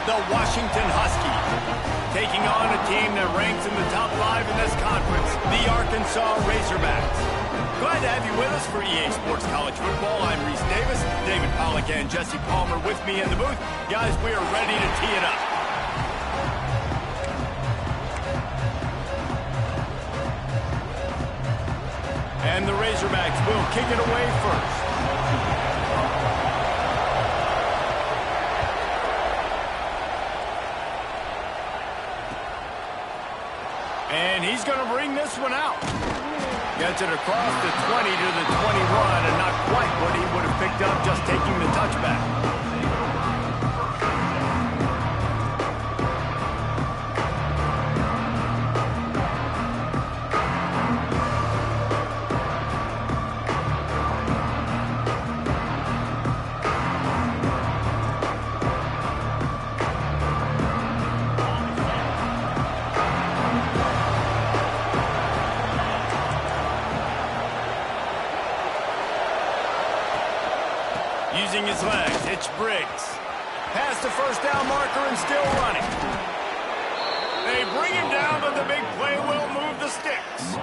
the Washington Huskies. Taking on a team that ranks in the top 5 in this conference, the Arkansas Razorbacks. Glad to have you with us for EA Sports College Football. I'm Reese Davis, David Pollack and Jesse Palmer with me in the booth. Guys, we are ready to tee it up. And the Razorbacks will kick it away first. And he's going to bring this one out. Gets it across the 20 to the 21, and not quite what he would have picked up just taking the touchback. Using his legs, it's Briggs. Past the first down marker and still running. They bring him down, but the big play will move the sticks.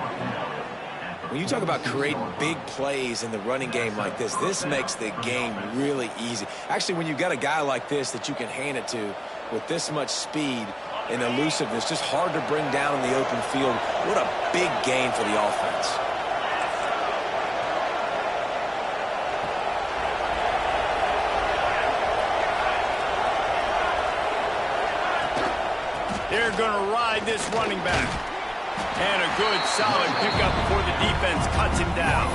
When you talk about creating big plays in the running game like this, this makes the game really easy. Actually, when you've got a guy like this that you can hand it to with this much speed and elusiveness, just hard to bring down in the open field. What a big gain for the offense. They're going to ride this running back. And a good, solid pickup before the defense cuts him down.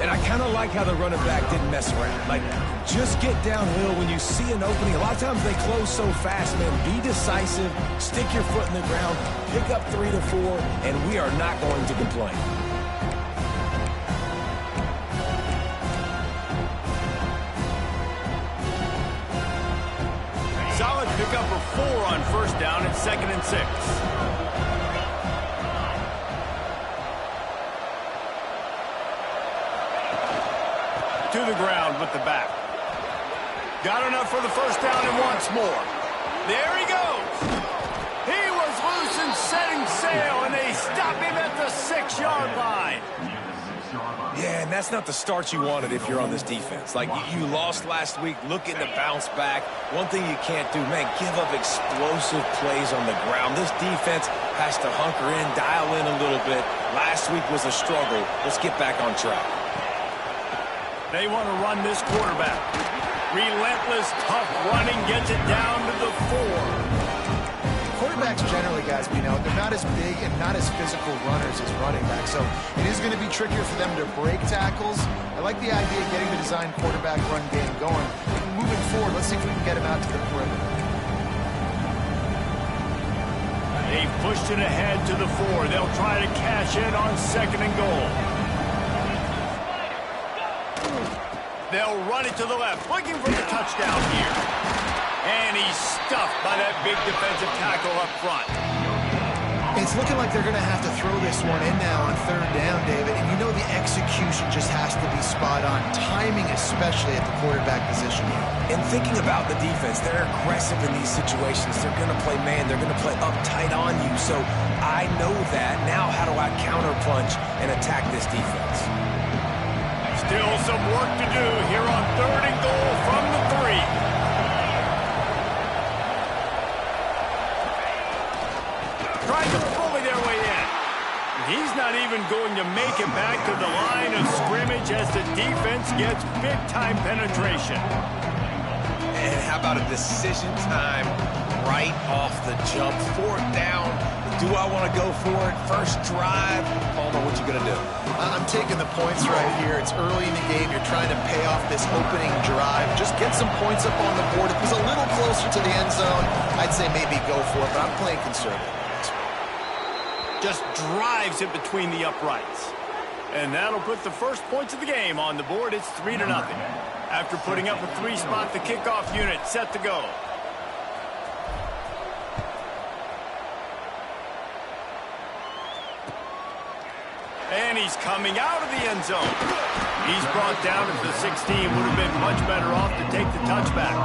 And I kind of like how the running back didn't mess around. Like, just get downhill when you see an opening. A lot of times they close so fast, man. Be decisive, stick your foot in the ground, pick up 3 to 4, and we are not going to complain. Solid pickup of 4 on first down and 2nd and 6. To the ground with the back. Got enough for the first down and wants more. There he goes. He was loose and setting sail, and they stop him at the 6-yard line. Yeah, and that's not the start you wanted if you're on this defense. Like, you lost last week, looking to bounce back. One thing you can't do, man, give up explosive plays on the ground. This defense has to hunker in, dial in a little bit. Last week was a struggle. Let's get back on track. They want to run this quarterback. Relentless, tough running, gets it down to the 4. Quarterbacks generally, guys, you know, they're not as big and not as physical runners as running backs, so it is going to be trickier for them to break tackles. I like the idea of getting the design quarterback run game going. Moving forward, let's see if we can get him out to the perimeter. They pushed it ahead to the 4. They'll try to cash in on 2nd and goal. They'll run it to the left, looking for the touchdown here. And he's stuffed by that big defensive tackle up front. It's looking like they're going to have to throw this one in now on 3rd down, David. And you know the execution just has to be spot on. Timing, especially at the quarterback position. And thinking about the defense, they're aggressive in these situations. They're going to play man. They're going to play up tight on you. So I know that. Now how do I counterpunch and attack this defense? Still some work to do here on 3rd and goal from the 3. Trying to bully their way in. He's not even going to make it back to the line of scrimmage as the defense gets big-time penetration. And how about a decision time right off the jump? 4th down. Do I want to go for it? First drive. Palmer, what you going to do? I'm taking the points right here. It's early in the game. You're trying to pay off this opening drive. Just get some points up on the board. If it was a little closer to the end zone, I'd say maybe go for it, but I'm playing conservative. Just drives it between the uprights. And that'll put the first points of the game on the board. It's 3-0. After putting up a 3-spot, the kickoff unit set to go. And he's coming out of the end zone. He's brought down at the 16. Would have been much better off to take the touchback.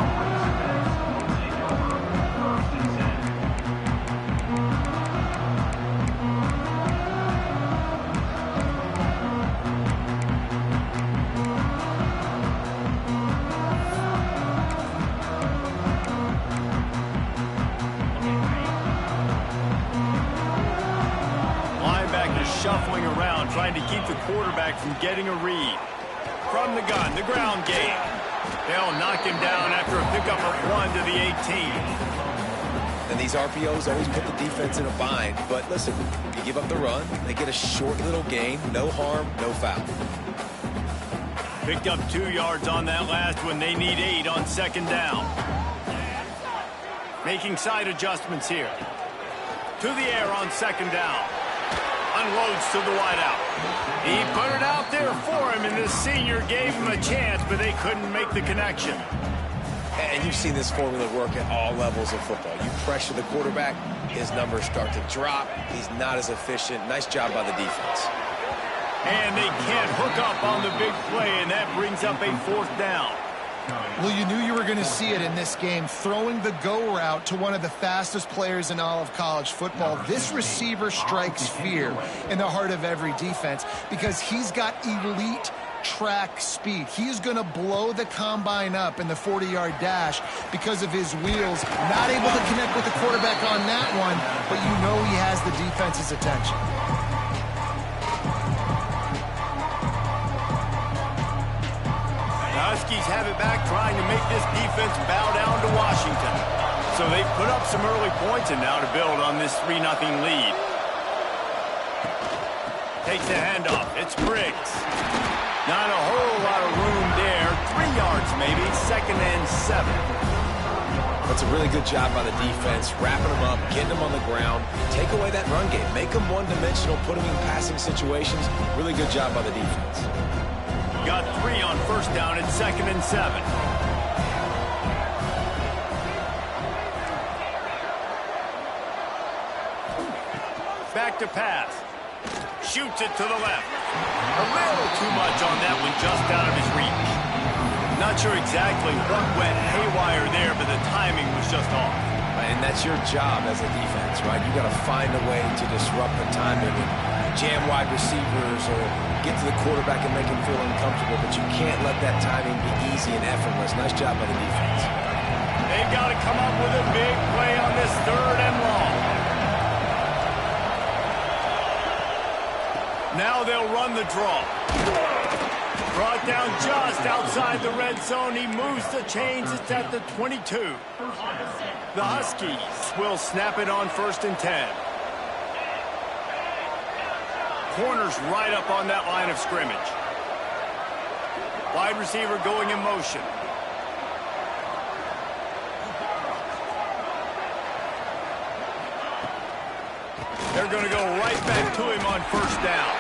trying to keep the quarterback from getting a read. From the gun, the ground game. They'll knock him down after a pickup of 1 to the 18. And these RPOs always put the defense in a bind. But listen, you give up the run, they get a short little gain, no harm, no foul. Picked up 2 yards on that last one. They need 8 on second down. Making side adjustments here. To the air on second down. Unloads to the wideout. He put it out there for him, and the senior gave him a chance, but they couldn't make the connection. And you've seen this formula work at all levels of football. You pressure the quarterback, his numbers start to drop. He's not as efficient. Nice job by the defense. And they can't hook up on the big play, and that brings up a 4th down. Well, you knew you were going to see it in this game, throwing the go route to one of the fastest players in all of college football. This receiver strikes fear in the heart of every defense because he's got elite track speed. He's going to blow the combine up in the 40-yard dash because of his wheels. Not able to connect with the quarterback on that one, but you know he has the defense's attention. Huskies have it back, trying to make this defense bow down to Washington. So they put up some early points, and now to build on this 3-0 lead. Takes the handoff. It's Briggs. Not a whole lot of room there. 3 yards maybe. 2nd and 7. That's a really good job by the defense, wrapping them up, getting them on the ground. Take away that run game. Make them one-dimensional, put them in passing situations. Really good job by the defense. Got 3 on 1st down at 2nd and 7. Back to pass. Shoots it to the left. A little too much on that one, just out of his reach. Not sure exactly what went haywire there, but the timing was just off. And that's your job as a defense, right? You got to find a way to disrupt the timing and jam wide receivers or get to the quarterback and make him feel uncomfortable, but you can't let that timing be easy and effortless. Nice job by the defense. They've got to come up with a big play on this 3rd and long. Now they'll run the draw. Brought down just outside the red zone. He moves the chains. It's at the 22. The Huskies will snap it on 1st and 10. Corners right up on that line of scrimmage. Wide receiver going in motion. They're going to go right back to him on 1st down.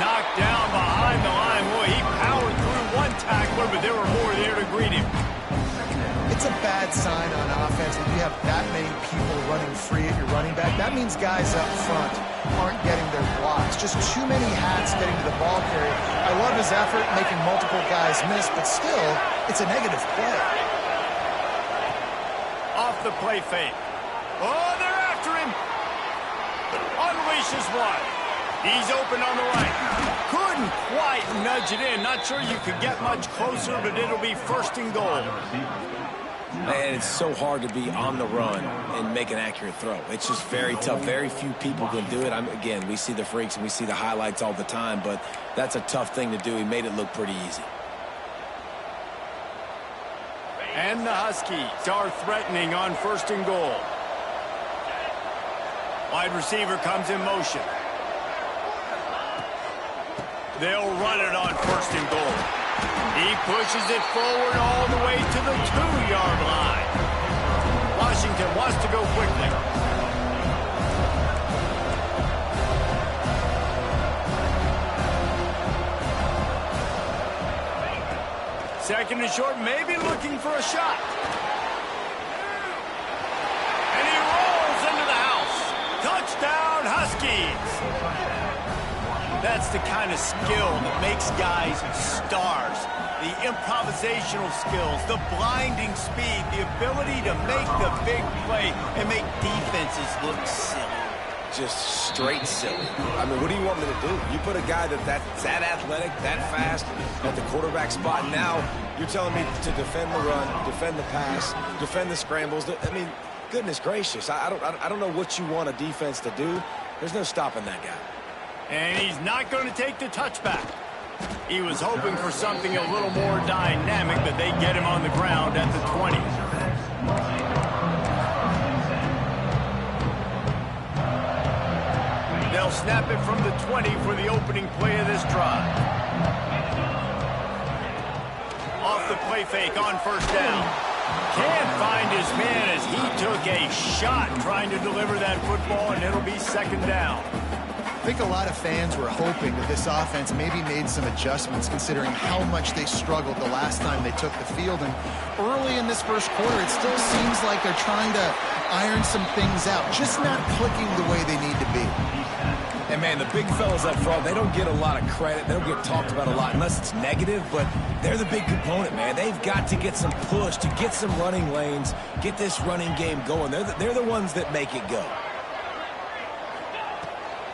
Knocked down behind the line. Boy, he powered through one tackler, but there were more there to greet him. It's a bad sign on offense when you have that many people running free at your running back. That means guys up front aren't getting their blocks. Just too many hats getting to the ball carrier. I love his effort, making multiple guys miss, but still, it's a negative play. Off the play fake. Oh, they're after him. Unleashes one. He's open on the right. Couldn't quite nudge it in. Not sure you could get much closer, but it'll be 1st and goal. Man, it's so hard to be on the run and make an accurate throw. It's just very tough. Very few people can do it. Again, we see the freaks and we see the highlights all the time, but that's a tough thing to do. He made it look pretty easy. And the Huskies are threatening on 1st and goal. Wide receiver comes in motion. They'll run it on 1st and goal. He pushes it forward all the way to the 2-yard line. Washington wants to go quickly. Second and short, maybe looking for a shot. And he rolls into the house. Touchdown, Huskies. That's the kind of skill that makes guys stars. The improvisational skills, the blinding speed, the ability to make the big play and make defenses look silly. Just straight silly. I mean, what do you want me to do? You put a guy that's that athletic, that fast, at the quarterback spot. Now you're telling me to defend the run, defend the pass, defend the scrambles. I mean, goodness gracious. I don't know what you want a defense to do. There's no stopping that guy. And he's not going to take the touchback. He was hoping for something a little more dynamic, but they get him on the ground at the 20. They'll snap it from the 20 for the opening play of this drive. Off the play fake on first down. Can't find his man as he took a shot trying to deliver that football, and it'll be second down. I think a lot of fans were hoping that this offense maybe made some adjustments considering how much they struggled the last time they took the field. And early in this first quarter, it still seems like they're trying to iron some things out, just not clicking the way they need to be. And, man, the big fellas up front, they don't get a lot of credit. They don't get talked about a lot unless it's negative, but they're the big component, man. They've got to get some push, to get some running lanes, get this running game going. They're the ones that make it go.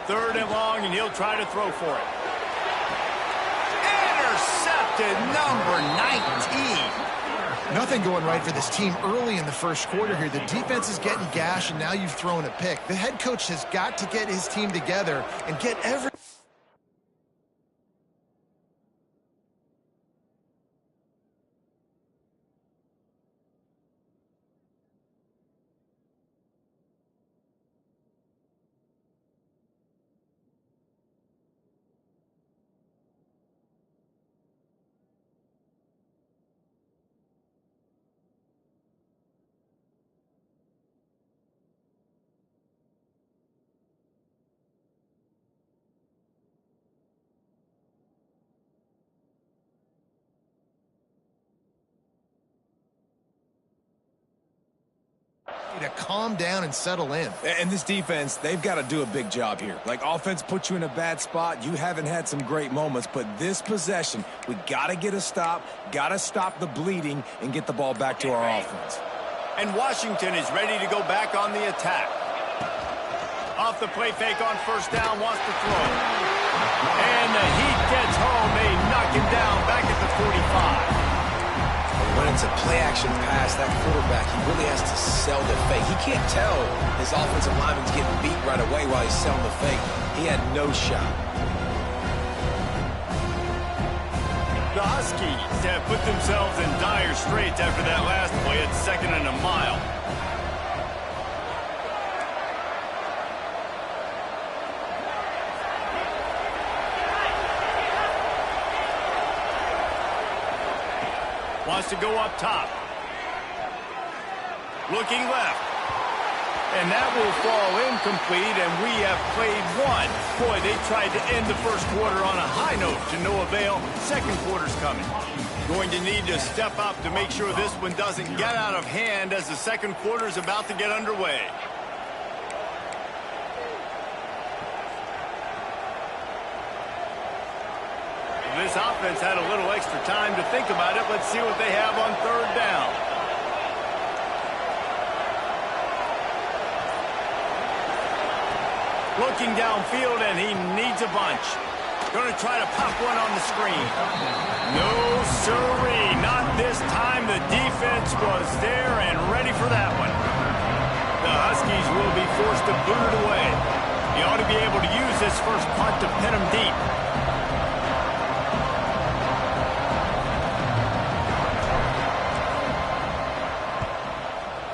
Third and long, and he'll try to throw for it. Intercepted, number 19. Nothing going right for this team early in the first quarter here. The defense is getting gashed, and now you've thrown a pick. The head coach has got to get his team together and get every... to calm down and settle in. And this defense, they've got to do a big job here. Like, offense puts you in a bad spot. You haven't had some great moments, but this possession, we got to get a stop, got to stop the bleeding, and get the ball back to our offense. And Washington is ready to go back on the attack. Off the play fake on first down, wants to throw. And the heat gets home. They knock him down back at the 45. When it's a play-action pass, that quarterback, he really has to sell the fake. He can't tell his offensive lineman's getting beat right away while he's selling the fake. He had no shot. The Huskies have put themselves in dire straits after that last play at 2nd and a mile. Wants to go up top. Looking left. And that will fall incomplete, and we have played one. Boy, they tried to end the first quarter on a high note to no avail. Second quarter's coming. Going to need to step up to make sure this one doesn't get out of hand as the second quarter's about to get underway. This offense had a little extra time to think about it. Let's see what they have on third down. Looking downfield, and he needs a bunch. Going to try to pop one on the screen. No, sirree, not this time. The defense was there and ready for that one. The Huskies will be forced to boot it away. He ought to be able to use this first punt to pin him deep.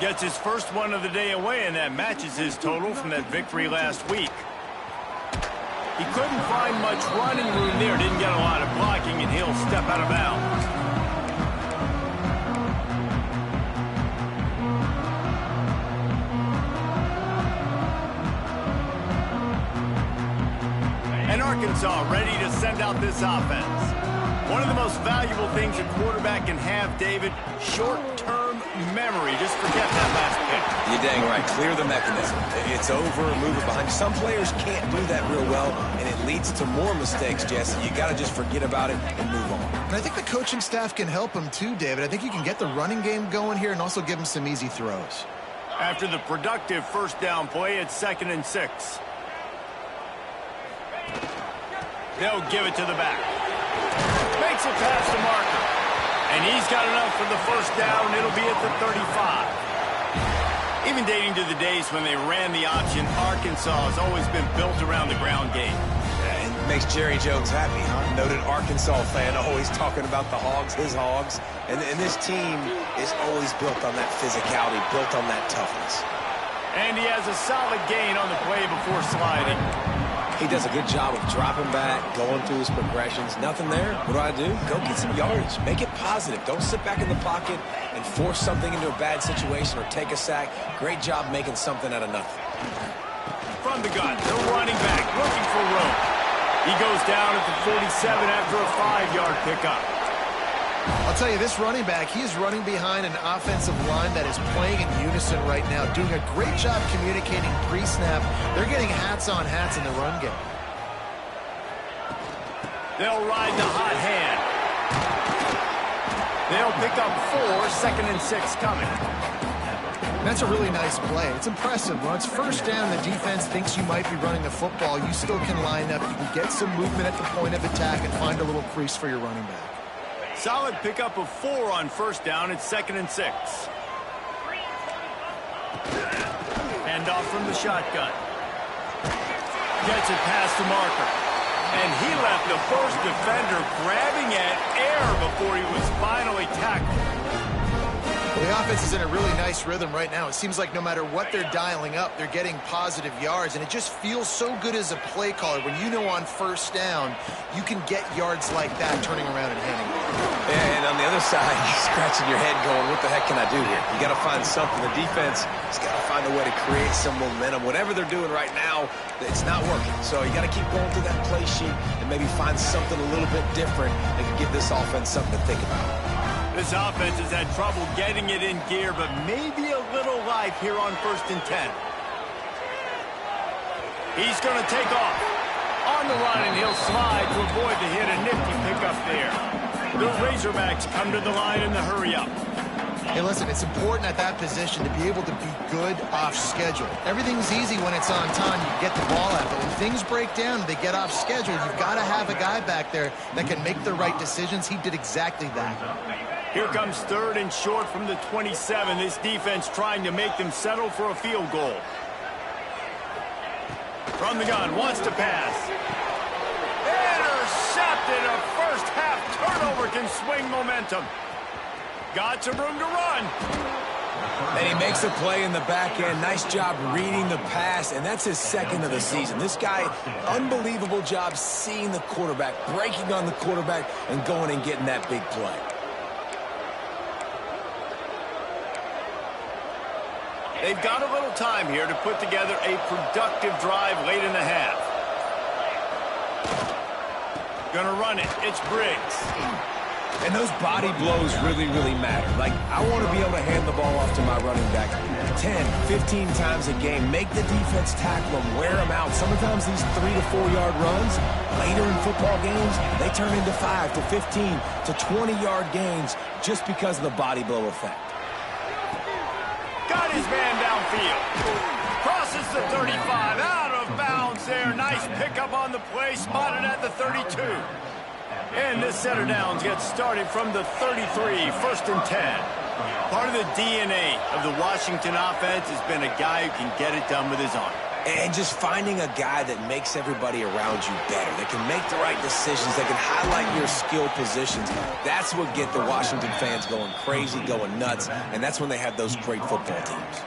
Gets his first one of the day away, and that matches his total from that victory last week. He couldn't find much running room there, didn't get a lot of blocking, and he'll step out of bounds. And Arkansas ready to send out this offense. One of the most valuable things a quarterback can have, David, short-term memory. Just forget that last pick. You're dang right. Clear the mechanism. It's over, move it behind. Some players can't do that real well, and it leads to more mistakes, Jesse. You got to just forget about it and move on. And I think the coaching staff can help him too, David. I think you can get the running game going here and also give him some easy throws. After the productive first down play, it's 2nd and 6. They'll give it to the back. Makes it past the marker. And he's got enough for the first down. It'll be at the 35. Even dating to the days when they ran the option, Arkansas has always been built around the ground game. Makes Jerry Jones happy, huh? Noted Arkansas fan, always talking about the Hogs, his Hogs. And this team is always built on that physicality, built on that toughness. And he has a solid gain on the play before sliding. He does a good job of dropping back, going through his progressions. Nothing there. What do? Go get some yardage. Make it positive. Don't sit back in the pocket and force something into a bad situation or take a sack. Great job making something out of nothing. From the gun, the running back looking for room. He goes down at the 47 after a 5-yard pickup. I'll tell you, this running back, he is running behind an offensive line that is playing in unison right now, doing a great job communicating pre-snap. They're getting hats on hats in the run game. They'll ride the hot hand. They'll pick up 4, 2nd and 6 coming. That's a really nice play. It's impressive. When it's first down, the defense thinks you might be running the football. You still can line up. You can get some movement at the point of attack and find a little crease for your running back. Solid pickup of 4 on first down. It's 2nd and 6. Hand off from the shotgun. Gets it past the marker. And he left the first defender grabbing at air before he was finally tackled. Well, the offense is in a really nice rhythm right now. It seems like no matter what they're dialing up, they're getting positive yards, and it just feels so good as a play caller when you know on first down you can get yards like that turning around and handing it. Yeah, and on the other side, you're scratching your head going, what the heck can I do here? You got to find something. The defense has got to find a way to create some momentum. Whatever they're doing right now, it's not working. So you got to keep going through that play sheet and maybe find something a little bit different that can give this offense something to think about. This offense has had trouble getting it in gear, but maybe a little life here on 1st and 10. He's going to take off. On the run, and he'll slide to avoid the hit. A nifty pickup there. The Razorbacks come to the line in the hurry-up. Hey, listen, it's important at that position to be able to be good off schedule. Everything's easy when it's on time. You get the ball out. But when things break down, they get off schedule. You've got to have a guy back there that can make the right decisions. He did exactly that. Here comes 3rd and short from the 27. This defense trying to make them settle for a field goal. From the gun, wants to pass. Intercepted. A first-half turnover can swing momentum. Got some room to run. And he makes a play in the back end. Nice job reading the pass, and that's his 2nd of the season. This guy, unbelievable job seeing the quarterback, breaking on the quarterback, and going and getting that big play. They've got a little time here to put together a productive drive late in the half. Gonna run it. It's Briggs. And those body blows really, really matter. Like, I want to be able to hand the ball off to my running back 10, 15 times a game. Make the defense tackle them, wear them out. Sometimes these 3 to 4 yard runs, later in football games, they turn into 5 to 15 to 20-yard gains just because of the body blow effect. Got his man downfield. Crosses the 35. Out of bounds there. Nice pickup on the play. Spotted at the 32. And this set of downs gets started from the 33. 1st and 10. Part of the DNA of the Washington offense has been a guy who can get it done with his arm. And just finding a guy that makes everybody around you better, that can make the right decisions, that can highlight your skill positions. That's what get the Washington fans going crazy, going nuts, and that's when they have those great football teams.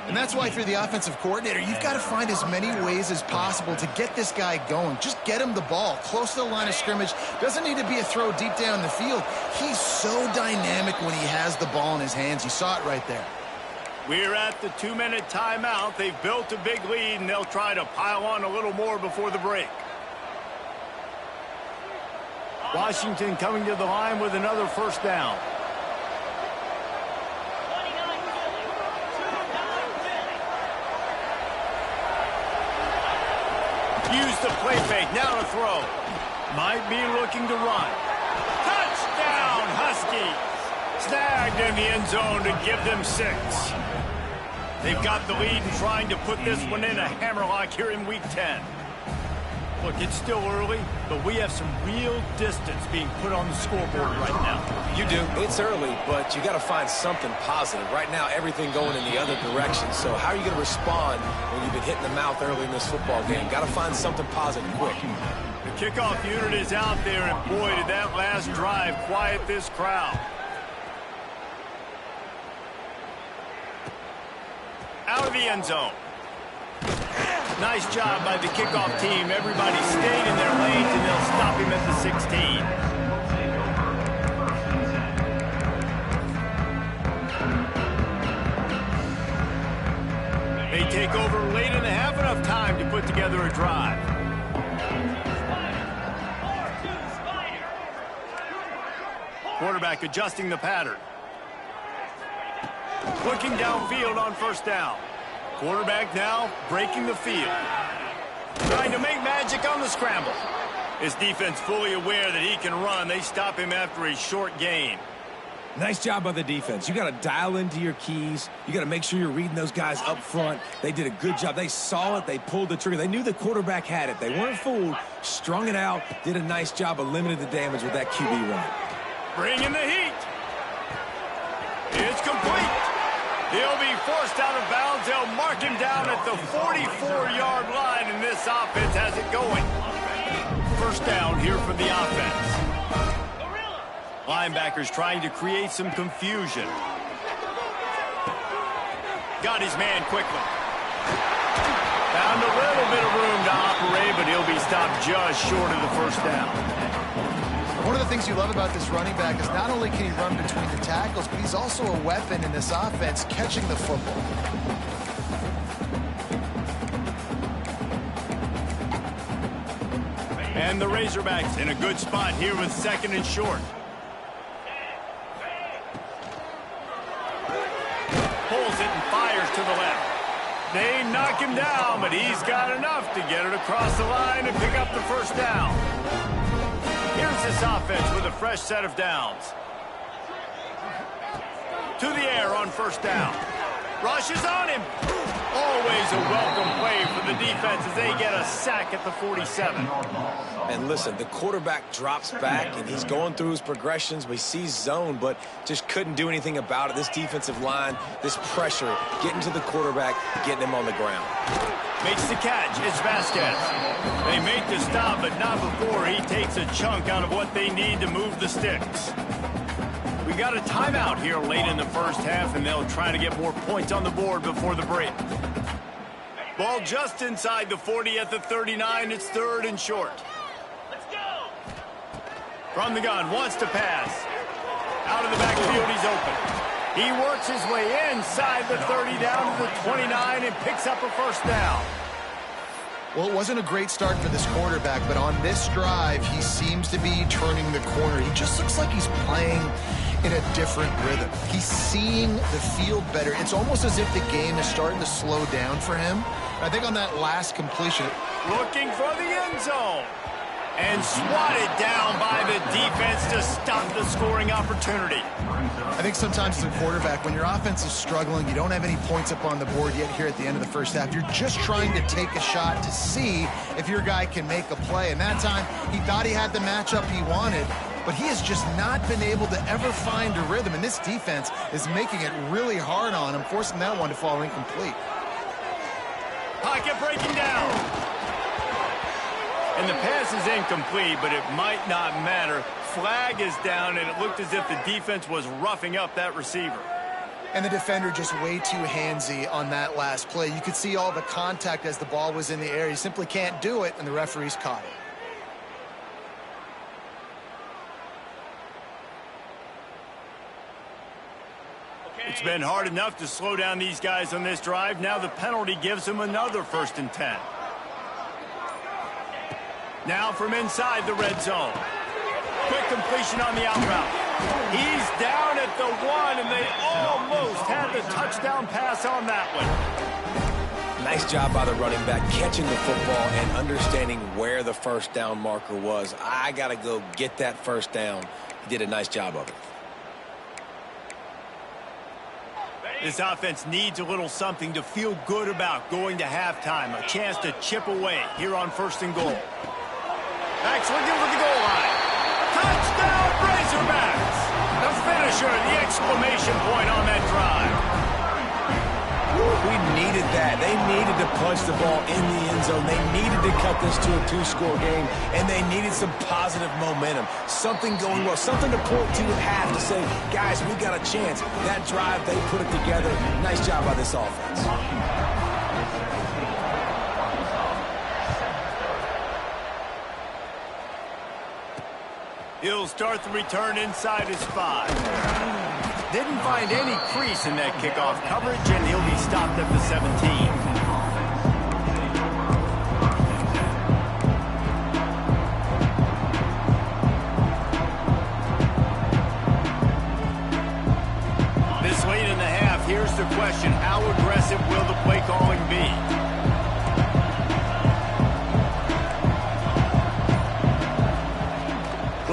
And that's why, through the offensive coordinator, you've got to find as many ways as possible to get this guy going. Just get him the ball close to the line of scrimmage. Doesn't need to be a throw deep down the field. He's so dynamic when he has the ball in his hands. You saw it right there. We're at the 2-minute timeout. They've built a big lead, and they'll try to pile on a little more before the break. Washington coming to the line with another first down. Use the play fake. Now to throw. Might be looking to run. Touchdown, Huskies. Snagged in the end zone to give them 6. They've got the lead and trying to put this one in a hammerlock here in Week 10. Look, it's still early, but we have some real distance being put on the scoreboard right now. You do. It's early, but you got to find something positive. Right now, everything going in the other direction. So how are you going to respond when you've been hit in the mouth early in this football game? Got to find something positive quick. The kickoff unit is out there, and boy, did that last drive quiet this crowd. Out of the end zone. Nice job by the kickoff team. Everybody stayed in their lanes, and they'll stop him at the 16. They take over late and have enough time to put together a drive. Quarterback adjusting the pattern. Looking downfield on first down. Quarterback now breaking the field. Trying to make magic on the scramble. His defense fully aware that he can run. They stop him after a short gain. Nice job by the defense. You got to dial into your keys. You got to make sure you're reading those guys up front. They did a good job. They saw it. They pulled the trigger. They knew the quarterback had it. They weren't fooled. Strung it out. Did a nice job of limiting the damage with that QB run. Bringing the heat. It's complete. He'll be forced out of bounds. They'll mark him down at the 44-yard line, and this offense has it going. First down here for the offense. Linebackers trying to create some confusion. Got his man quickly. Found a little bit of room to operate, but he'll be stopped just short of the first down. One of the things you love about this running back is not only can he run between the tackles, but he's also a weapon in this offense catching the football. And the Razorbacks in a good spot here with second and short. Pulls it and fires to the left. They knock him down, but he's got enough to get it across the line and pick up the first down. Here's this offense with a fresh set of downs. To the air on first down. Rushes on him. Always a welcome play for the defense as they get a sack at the 47. And listen, the quarterback drops back, and he's going through his progressions. We see zone, but just couldn't do anything about it. This defensive line, this pressure, getting to the quarterback, getting him on the ground. Makes the catch. It's Vasquez. They make the stop, but not before he takes a chunk out of what they need to move the sticks. We got a timeout here late in the first half, and they'll try to get more points on the board before the break. Ball just inside the 40 at the 39. It's third and short. Let's go. From the gun, wants to pass. Out of the backfield, he's open. He works his way inside the 30 down to the 29 and picks up a first down. Well, it wasn't a great start for this quarterback, but on this drive, he seems to be turning the corner. He just looks like he's playing in a different rhythm. He's seeing the field better. It's almost as if the game is starting to slow down for him. I think on that last completion. Looking for the end zone. And swatted down by the defense to stop the scoring opportunity. I think sometimes as a quarterback, when your offense is struggling, you don't have any points up on the board yet here at the end of the first half. You're just trying to take a shot to see if your guy can make a play. And that time, he thought he had the matchup he wanted, but he has just not been able to ever find a rhythm. And this defense is making it really hard on him, forcing that one to fall incomplete. Pocket breaking down. And the pass is incomplete, but it might not matter. Flag is down, and it looked as if the defense was roughing up that receiver. And the defender just way too handsy on that last play. You could see all the contact as the ball was in the air. He simply can't do it, and the referees caught it. It's been hard enough to slow down these guys on this drive. Now the penalty gives them another 1st and 10. Now from inside the red zone. Quick completion on the out route. He's down at the 1, and they almost had the touchdown pass on that one. Nice job by the running back, catching the football and understanding where the first down marker was. I got to go get that first down. He did a nice job of it. This offense needs a little something to feel good about going to halftime. A chance to chip away here on 1st and goal. Backs looking for the goal line. Touchdown, Razorbacks! The finisher, the exclamation point on that drive. We needed that. They needed to punch the ball in the end zone. They needed to cut this to a 2-score game, and they needed some positive momentum. Something going well, something to point to at half to say, guys, we got a chance. That drive, they put it together. Nice job by this offense. He'll start the return inside his 5. Didn't find any crease in that kickoff coverage, and he'll be stopped at the 17. This late in the half, here's the question. How aggressive will the play calling be?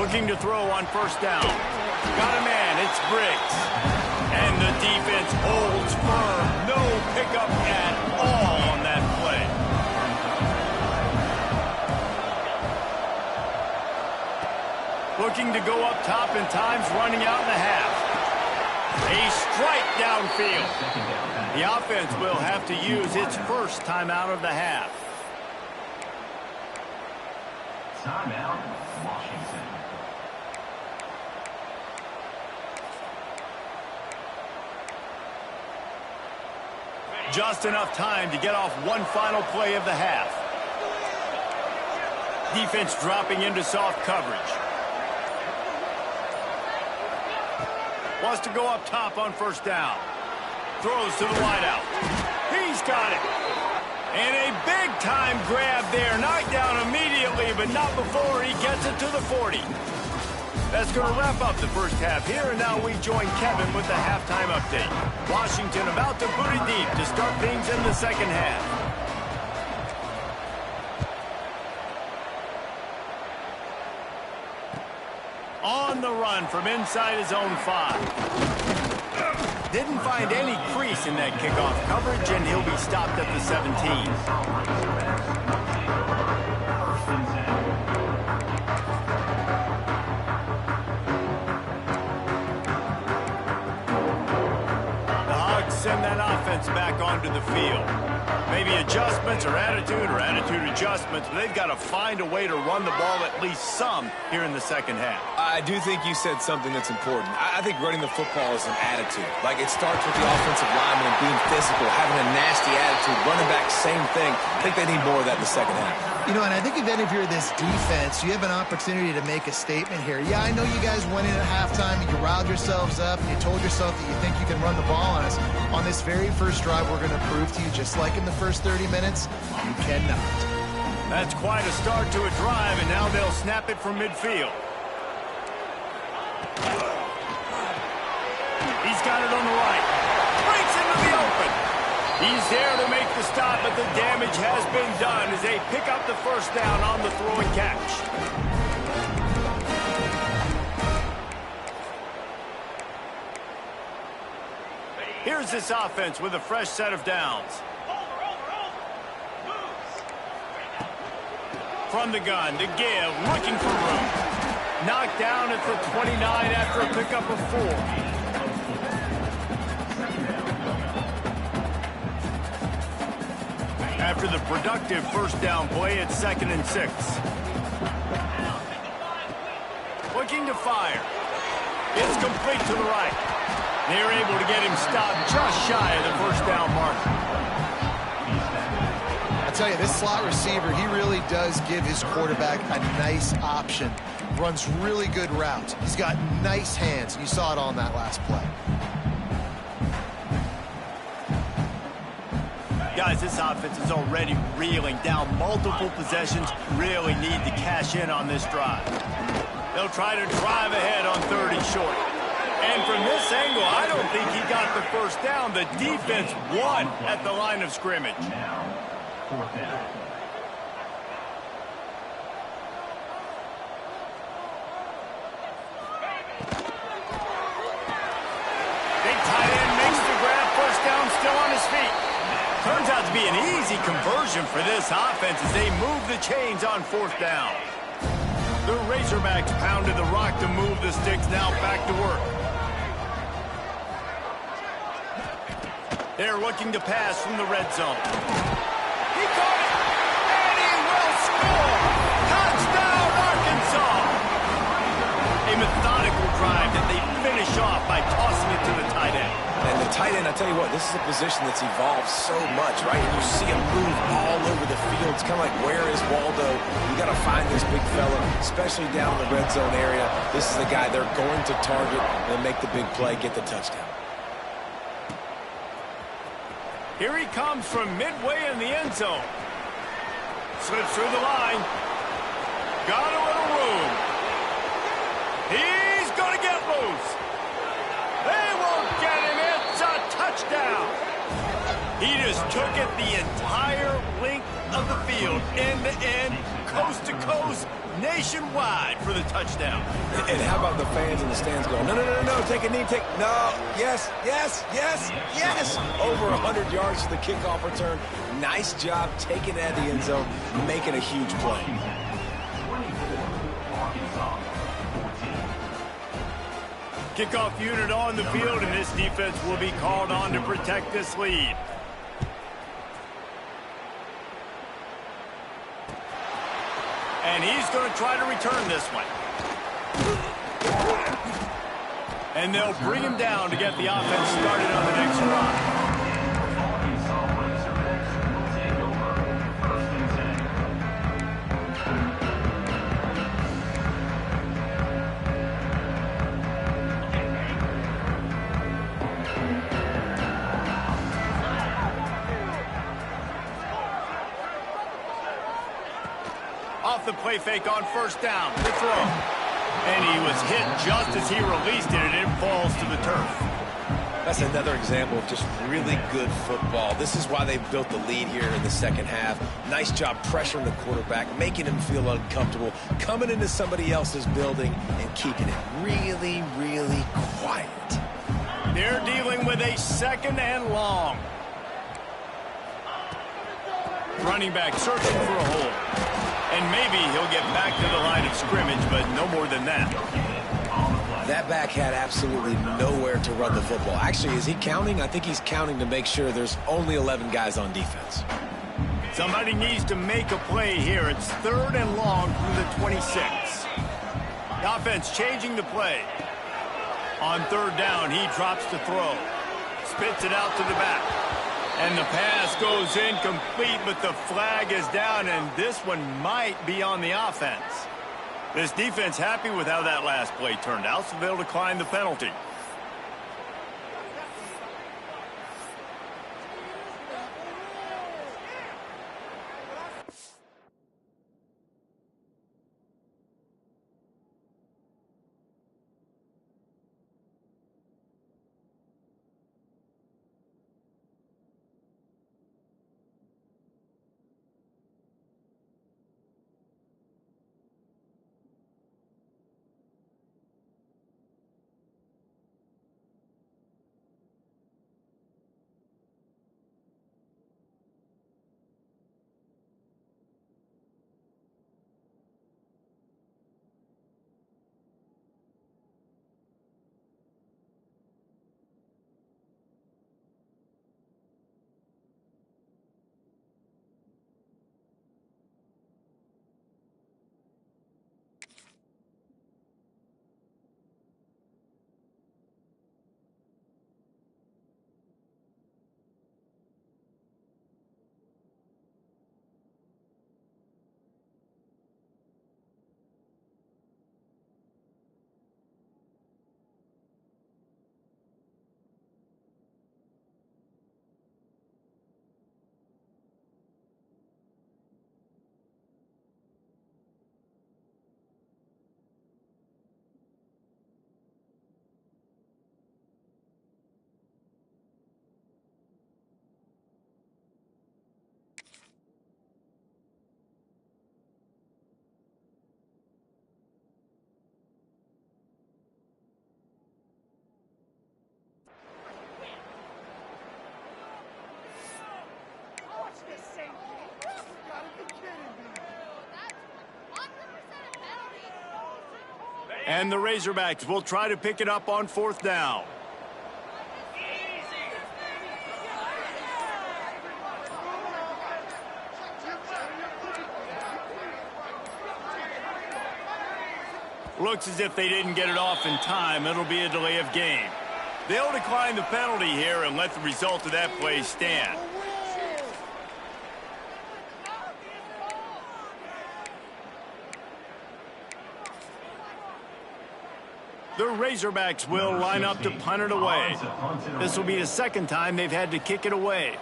Looking to throw on 1st down. Got a man, it's Briggs. And the defense holds firm. No pickup at all on that play. Looking to go up top, and time's running out in the half. A strike downfield. The offense will have to use its first timeout of the half. Timeout, Washington. Just enough time to get off one final play of the half. Defense dropping into soft coverage. Wants to go up top on 1st down. Throws to the wideout. He's got it. And a big-time grab there. Knocked down immediately, but not before he gets it to the 40. That's going to wrap up the first half here, and now we join Kevin with the halftime update. Washington about to boot it deep to start things in the second half. On the run from inside his own 5. Didn't find any crease in that kickoff coverage, and he'll be stopped at the 17. Send that offense back onto the field. Maybe adjustments or attitude adjustments, but they've got to find a way to run the ball at least some here in the second half. I do think you said something that's important. I think running the football is an attitude. Like, it starts with the offensive lineman and being physical, having a nasty attitude. Running back, same thing. I think they need more of that in the second half. You know, and I think even if you're this defense, you have an opportunity to make a statement here. Yeah, I know you guys went in at halftime and you riled yourselves up and you told yourself that you think you can run the ball on us. On this very first drive, we're going to prove to you, just like in the first 30 minutes, you cannot. That's quite a start to a drive, and now they'll snap it from midfield. He's got it on the right. Breaks into the open. He's there to make the stop, but the damage has been done as they pick up the 1st down on the throw and catch. Here's this offense with a fresh set of downs. From the gun to give, looking for room. Knocked down at the 29 after a pickup of 4. After the productive 1st down play, it's 2nd and 6. Looking to fire. It's complete to the right. They're able to get him stopped just shy of the 1st down marker. I tell you, this slot receiver, he really does give his quarterback a nice option. Runs really good routes. He's got nice hands. You saw it on that last play. Guys, this offense is already reeling down multiple possessions. Really need to cash in on this drive. They'll try to drive ahead on 30 short. And from this angle, I don't think he got the 1st down. The defense won at the line of scrimmage. Now, 4th down. Big tight end makes the grab for about to be an easy conversion for this offense as they move the chains on 4th down. The Razorbacks pounded the rock to move the sticks, now back to work. They're looking to pass from the red zone. He caught it, and he will score! Touchdown, Arkansas! A methodical drive that they finish off by tossing it to the tight end. And the tight end, I tell you what, this is a position that's evolved so much, right? And you see him move all over the field. It's kind of like, where is Waldo? You got to find this big fella, especially down in the red zone area. This is the guy they're going to target and make the big play, get the touchdown. Here he comes from midway in the end zone. Slips through the line. Got a little room. He's going to get loose. They won't get him. It's a touchdown. He just took it the entire length of the field, end to end, coast to coast, nationwide for the touchdown. And how about the fans in the stands going, no, no, no, no, take a knee, no, yes, yes, yes, yes. Over 100 yards to the kickoff return. Nice job taking it out of the end zone, making a huge play. Kickoff unit on the field, and this defense will be called on to protect this lead. And he's going to try to return this one. And they'll bring him down to get the offense started on the next drive. Off the play fake on 1st down. The throw. And he was hit just as he released it, and it falls to the turf. That's another example of just really good football. This is why they built the lead here in the second half. Nice job pressuring the quarterback, making him feel uncomfortable, coming into somebody else's building and keeping it really, really quiet. They're dealing with a 2nd and long. Running back searching for a hole. And maybe he'll get back to the line of scrimmage, but no more than that. That back had absolutely nowhere to run the football. Actually, is he counting? I think he's counting to make sure there's only 11 guys on defense. Somebody needs to make a play here. It's 3rd and long from the 26. The offense changing the play. On 3rd down, he drops to throw. Spits it out to the back. And the pass goes incomplete, but the flag is down, and this one might be on the offense. This defense happy with how that last play turned out, so they'll decline the penalty. And the Razorbacks will try to pick it up on 4th down. Looks as if they didn't get it off in time. It'll be a delay of game. They'll decline the penalty here and let the result of that play stand. The Razorbacks will line up to punt it away. This will be the second time they've had to kick it away.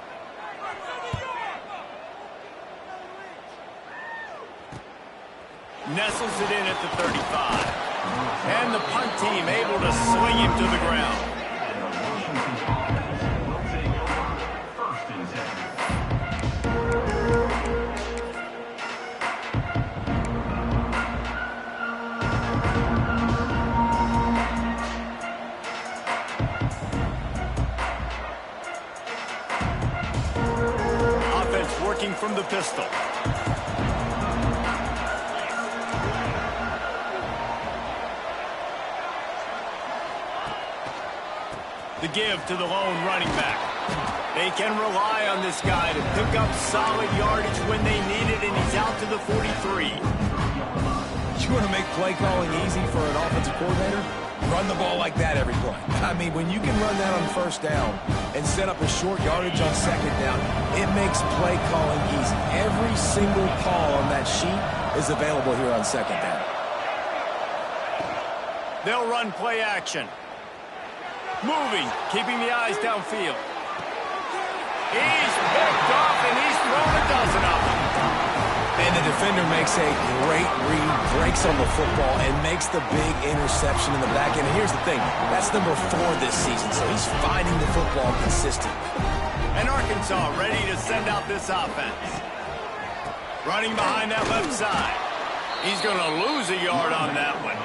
Nestles it in at the 35. And the punt team able to sling him to the ground. Offense working from the pistol. The give to the lone running back. They can rely on this guy to pick up solid yardage when they need it, and he's out to the 43. You want to make play calling easy for an offensive coordinator? Run the ball like that every play. I mean, when you can run that on 1st down and set up a short yardage on 2nd down, it makes play calling easy. Every single call on that sheet is available here on 2nd down. They'll run play action. Moving, keeping the eyes downfield. He's picked off, and he's thrown a dozen of them. And the defender makes a great read, breaks on the football, and makes the big interception in the back end. And here's the thing, that's number 4 this season, so he's finding the football consistently. And Arkansas ready to send out this offense. Running behind that left side. He's going to lose a yard on that one.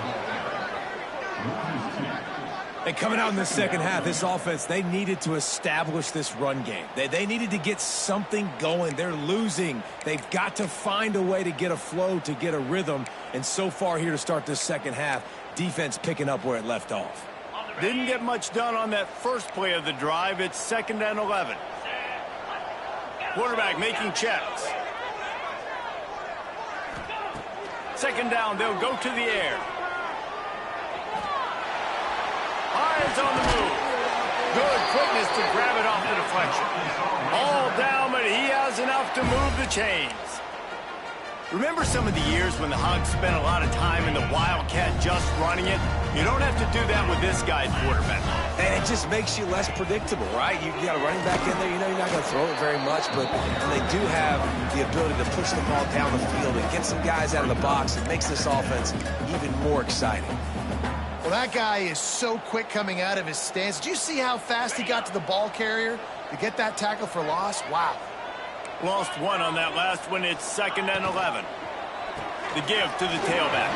And coming out in the second half, this offense, they needed to establish this run game. They needed to get something going. They're losing. They've got to find a way to get a flow, to get a rhythm. And so far here to start this second half, defense picking up where it left off. Didn't get much done on that first play of the drive. It's 2nd and 11. Quarterback making checks. 2nd down, they'll go to the air. Irons on the move. Good quickness to grab it off the deflection. All down, but he has enough to move the chains. Remember some of the years when the Hogs spent a lot of time in the Wildcat just running it? You don't have to do that with this guy's quarterback. And it just makes you less predictable, right? You got a running back in there, you know you're not going to throw it very much, but when they do have the ability to push the ball down the field and get some guys out of the box, it makes this offense even more exciting. Well, that guy is so quick coming out of his stance. Did you see how fast he got to the ball carrier to get that tackle for loss? Wow. Lost one on that last one. It's 2nd and 11. The give to the tailback.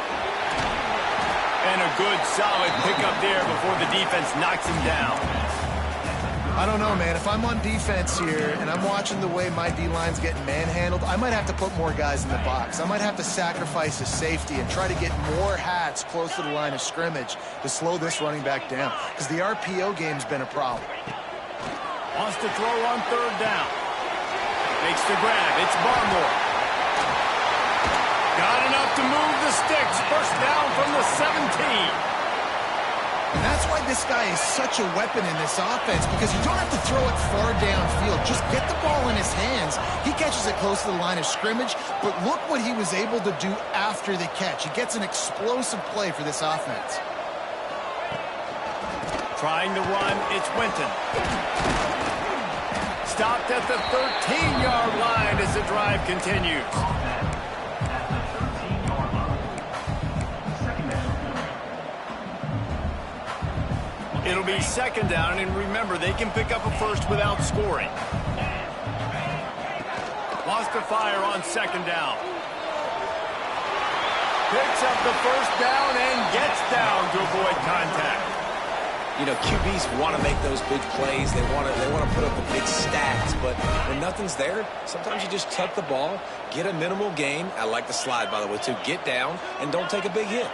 And a good, solid pickup there before the defense knocks him down. I don't know, man. If I'm on defense here and I'm watching the way my D-line's getting manhandled, I might have to put more guys in the box. I might have to sacrifice a safety and try to get more hats close to the line of scrimmage to slow this running back down, because the RPO game's been a problem. Wants to throw on 3rd down. Makes the grab. It's Barmore. Got enough to move the sticks. 1st down from the 17. And that's why this guy is such a weapon in this offense, because you don't have to throw it far downfield. Just get the ball in his hands. He catches it close to the line of scrimmage, but look what he was able to do after the catch. He gets an explosive play for this offense. Trying to run, it's Winton. Stopped at the 13-yard line as the drive continues. It'll be 2nd down, and remember, they can pick up a first without scoring. Wants to fire on 2nd down. Picks up the 1st down and gets down to avoid contact. You know, QBs want to make those big plays. They want to put up the big stats, but when nothing's there, sometimes you just tuck the ball, get a minimal gain. I like the slide, by the way, too. Get down and don't take a big hit.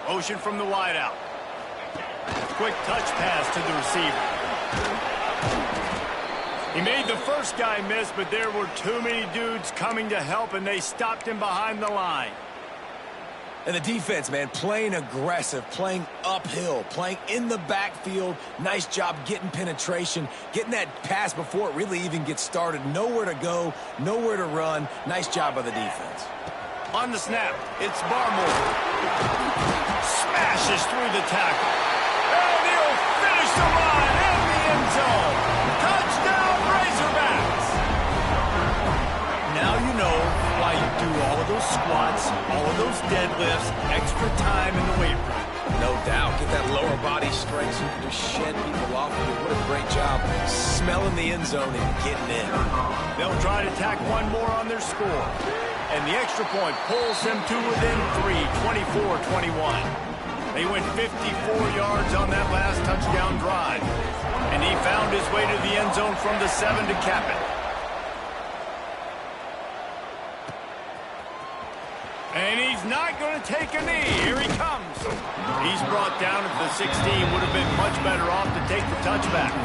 Motion from the wideout. Quick touch pass to the receiver. He made the first guy miss, but there were too many dudes coming to help, and they stopped him behind the line. And the defense, man, playing aggressive, playing uphill, playing in the backfield. Nice job getting penetration, getting that pass before it really even gets started. Nowhere to go, nowhere to run. Nice job by the defense. On the snap, it's Barmore. Smashes through the tackle. And he'll finish the run in the end zone. Touchdown, Razorbacks! Now you know why you do all of those squats, all of those deadlifts, extra time in the weight room. No doubt. Get that lower body strength so you can just shed people off. What a great job smelling the end zone and getting in. They'll try to tack one more on their score. And the extra point pulls them to within 3, 24-21. They went 54 yards on that last touchdown drive. And he found his way to the end zone from the 7 to cap it. And he's not going to take a knee. Here he comes. He's brought down at the 16. Would have been much better off to take the touchback.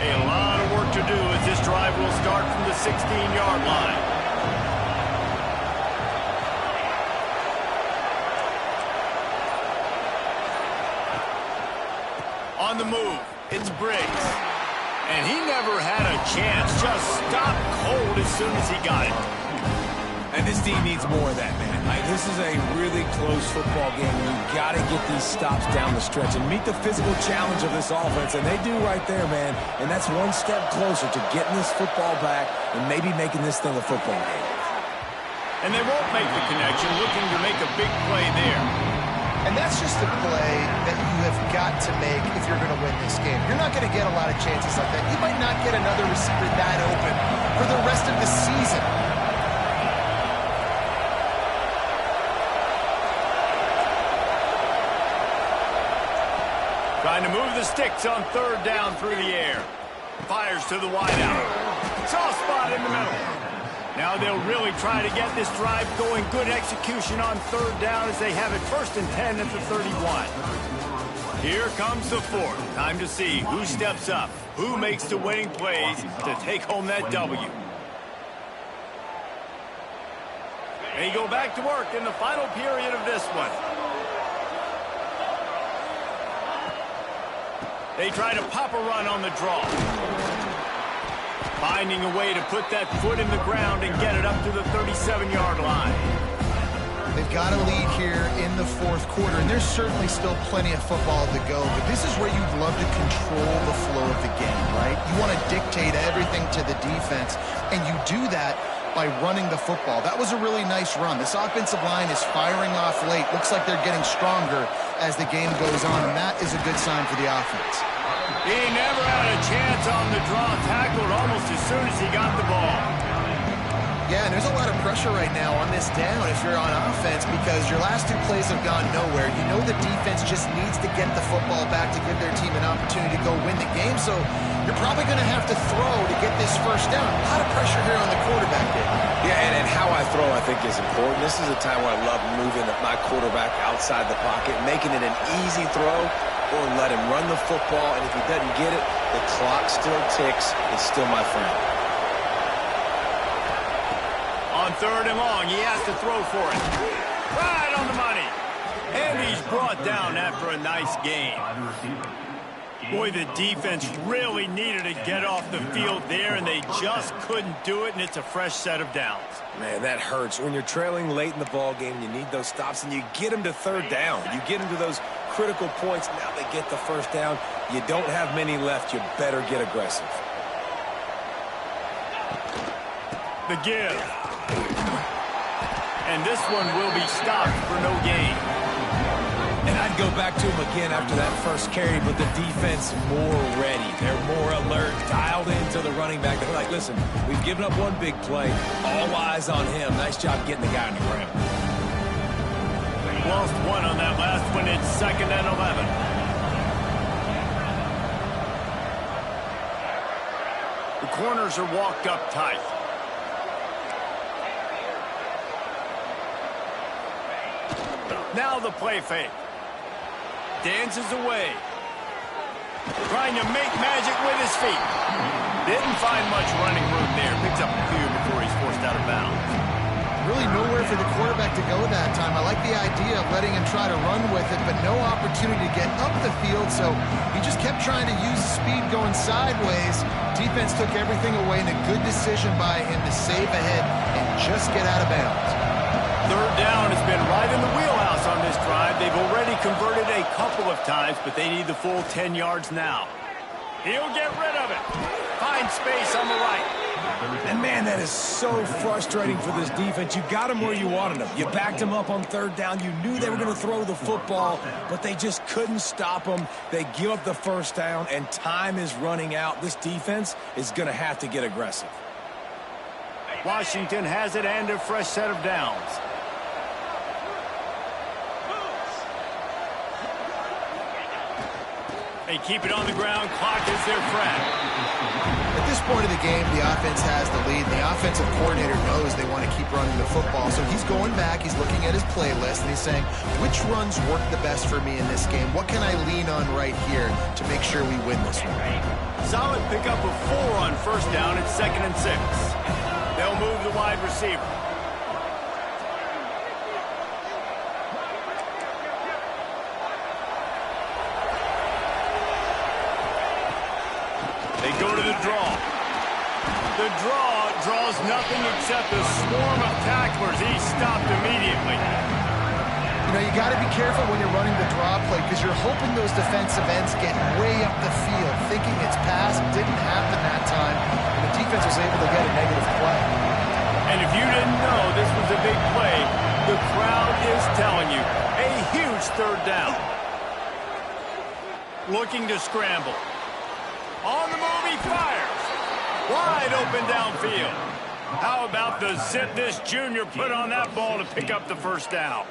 A lot of work to do as this drive will start from the 16-yard line. On the move, it's Briggs. And he never had a chance, just stopped cold as soon as he got it. And this team needs more of that, man. This is a really close football game. You've got to get these stops down the stretch and meet the physical challenge of this offense, and they do right there, man. And that's one step closer to getting this football back and maybe making this thing a football game. And they won't make the connection, looking to make a big play there. And that's just a play that you have got to make if you're going to win this game. You're not going to get a lot of chances like that. You might not get another receiver that open for the rest of the season. Trying to move the sticks on third down through the air. Fires to the wideout. Soft spot in the middle. Now they'll really try to get this drive going. Good execution on third down as they have it 1st and 10 at the 31. Here comes the fourth. Time to see who steps up, who makes the winning plays to take home that W. They go back to work in the final period of this one. They try to pop a run on the draw. Finding a way to put that foot in the ground and get it up to the 37-yard line. They've got a lead here in the fourth quarter, and there's certainly still plenty of football to go, but this is where you'd love to control the flow of the game, right? You want to dictate everything to the defense, and you do that by running the football. That was a really nice run. This offensive line is firing off late. Looks like they're getting stronger as the game goes on, and that is a good sign for the offense. He never had a chance on the draw, tackled almost as soon as he got the ball. Yeah, and there's a lot of pressure right now on this down if you're on offense because your last two plays have gone nowhere. You know the defense just needs to get the football back to give their team an opportunity to go win the game, so you're probably going to have to throw to get this first down. A lot of pressure here on the quarterback, Dave. Yeah, and how I throw, I think, is important. This is a time where I love moving my quarterback outside the pocket, making it an easy throw, or let him run the football, and if he doesn't get it, the clock still ticks. It's still my friend. On third and long, he has to throw for it. Right on the money. And he's brought down after a nice game. Boy, the defense really needed to get off the field there, and they just couldn't do it, and it's a fresh set of downs. Man, that hurts. When you're trailing late in the ball game, you need those stops, and you get them to third down. You get them to those critical points. Now they get the first down. You don't have many left. You better get aggressive. The give. And this one will be stopped for no gain. And I'd go back to him again after that first carry, but the defense more ready. They're more alert, dialed into the running back. They're like, listen, we've given up one big play. All eyes on him. Nice job getting the guy on the ground. Lost one on that last one. It's 2nd and 11. The corners are walked up tight. Now the play fake. Dances away. Trying to make magic with his feet. Didn't find much running room there. Picks up a few before he's forced out of bounds. Really nowhere for the quarterback to go that time. I like the idea of letting him try to run with it, but no opportunity to get up the field, so he just kept trying to use speed going sideways. Defense took everything away, and a good decision by him to save ahead and just get out of bounds. Third down has been right in the wheelhouse on this drive. They've already converted a couple of times, but they need the full 10 yards now. He'll get rid of it. Find space on the right. And, man, that is so frustrating for this defense. You got them where you wanted them. You backed them up on third down. You knew they were going to throw the football, but they just couldn't stop them. They give up the first down, and time is running out. This defense is going to have to get aggressive. Washington has it and a fresh set of downs. They keep it on the ground. Clock is their friend. At this point of the game, the offense has the lead. The offensive coordinator knows they want to keep running the football. So he's going back, he's looking at his playlist, and he's saying, which runs work the best for me in this game? What can I lean on right here to make sure we win this one? Solid pickup of 4 on first down. It's 2nd and 6. They'll move the wide receiver. They go to the draw. The draw draws nothing except a swarm of tacklers. He's stopped immediately. You know, you got to be careful when you're running the draw play because you're hoping those defensive ends get way up the field, thinking it's pass. Didn't happen that time, and the defense was able to get a negative play. And if you didn't know this was a big play, the crowd is telling you. A huge third down. Looking to scramble. On the move, he fires. Wide open downfield. How about the zip this junior put on that ball to pick up the first down?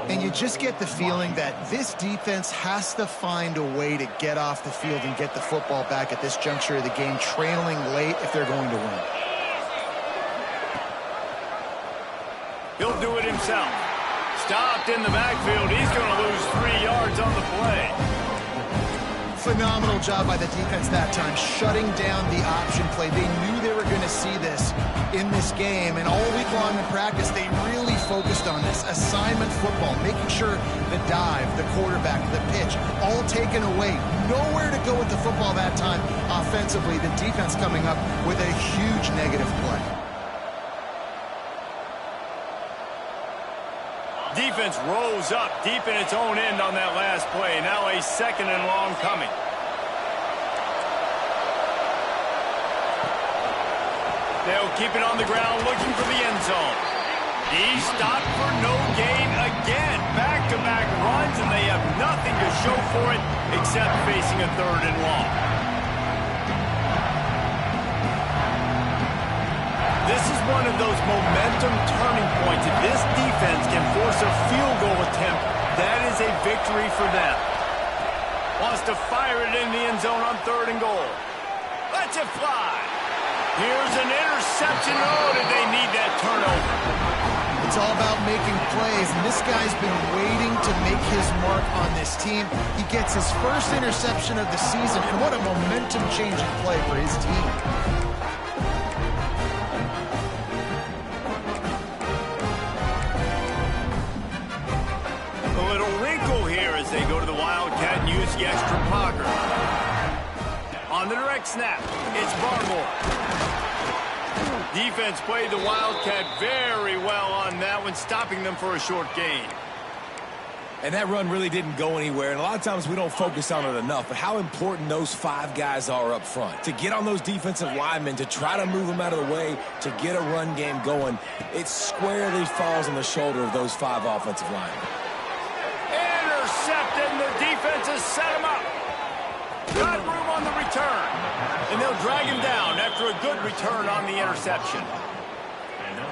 And you just get the feeling that this defense has to find a way to get off the field and get the football back at this juncture of the game, trailing late if they're going to win. He'll do it himself. Stopped in the backfield. He's going to lose 3 yards on the play. Phenomenal job by the defense that time, shutting down the option play. They knew they were going to see this in this game, and all week long in practice, they really focused on this assignment football, making sure the dive, the quarterback, the pitch, all taken away. Nowhere to go with the football that time offensively. The defense coming up with a huge negative play. Defense rose up deep in its own end on that last play. Now a 2nd and long coming. They'll keep it on the ground looking for the end zone. He stopped for no gain again. Back-to-back runs, and they have nothing to show for it except facing a 3rd and long. This is one of those momentum turning points. If this defense can force a field goal attempt, that is a victory for them. Wants to fire it in the end zone on 3rd and goal. Lets it fly. Here's an interception. Oh, did they need that turnover? It's all about making plays, and this guy's been waiting to make his mark on this team. He gets his first interception of the season, and what a momentum-changing play for his team. They go to the Wildcat and use the extra blocker. On the direct snap, it's Barmore. Defense played the Wildcat very well on that one, stopping them for a short gain. And that run really didn't go anywhere, and a lot of times we don't focus on it enough, but how important those 5 guys are up front. To get on those defensive linemen, to try to move them out of the way, to get a run game going, it squarely falls on the shoulder of those 5 offensive linemen. Intercepted, and the defense has set him up. Got room on the return. And they'll drag him down after a good return on the interception.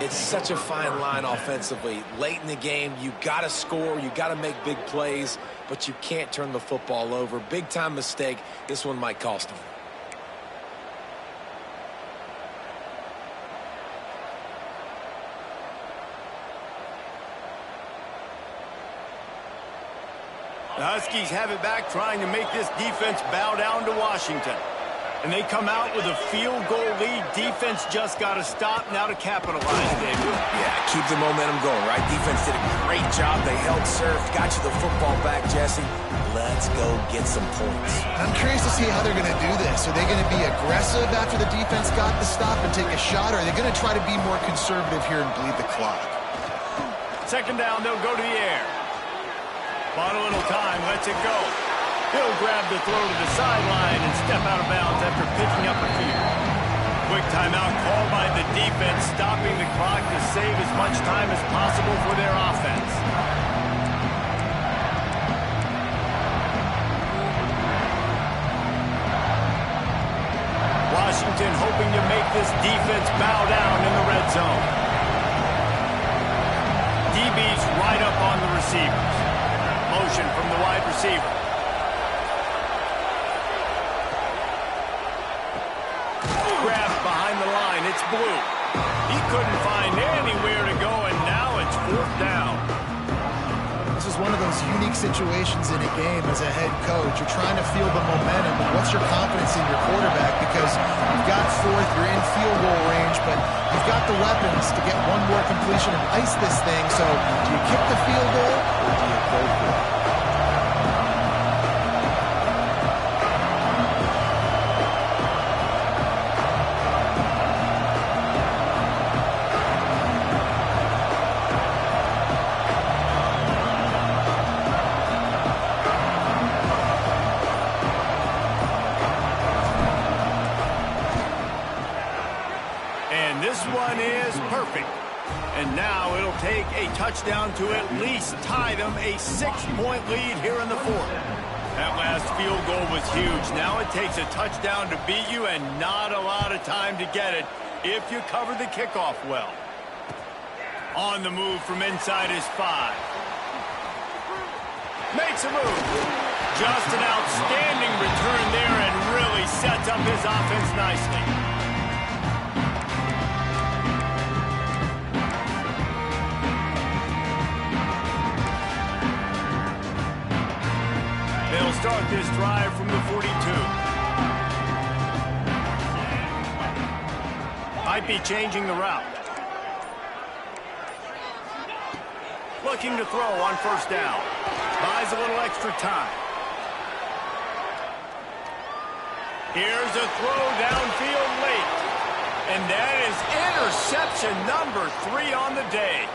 It's such a fine line offensively. Late in the game, you got to score, you got to make big plays, but you can't turn the football over. Big-time mistake. This one might cost them. The Huskies have it back, trying to make this defense bow down to Washington. And they come out with a field goal lead. Defense just got to stop now to capitalize, David. Yeah, keep the momentum going, right? Defense did a great job. They held serve, got you the football back, Jesse. Let's go get some points. I'm curious to see how they're going to do this. Are they going to be aggressive after the defense got the stop and take a shot, or are they going to try to be more conservative here and bleed the clock? Second down, they'll go to the air. Bought a little time, lets it go. He'll grab the throw to the sideline and step out of bounds after picking up a few. Quick timeout called by the defense, stopping the clock to save as much time as possible for their offense. Washington hoping to make this defense bow down in the red zone. DB's right up on the receivers. Motion from the wide receiver. Grabbed behind the line. It's Blue. He couldn't find anywhere to go, and now it's fourth down. This is one of those unique situations in a game as a head coach. You're trying to feel the momentum, but what's your confidence in your quarterback? Because you've got fourth, you're in field goal range, but you've got the weapons to get one more completion and ice this thing. So do you kick the field goal or do you go for it? And now it'll take a touchdown to at least tie them a 6-point lead here in the fourth. That last field goal was huge. Now it takes a touchdown to beat you and not a lot of time to get it if you cover the kickoff well. On the move from inside his 5. Makes a move. Just an outstanding return there and really sets up his offense nicely. They'll start this drive from the 42. Might be changing the route. Looking to throw on first down. Buys a little extra time. Here's a throw downfield late. And that is interception number 3 on the day.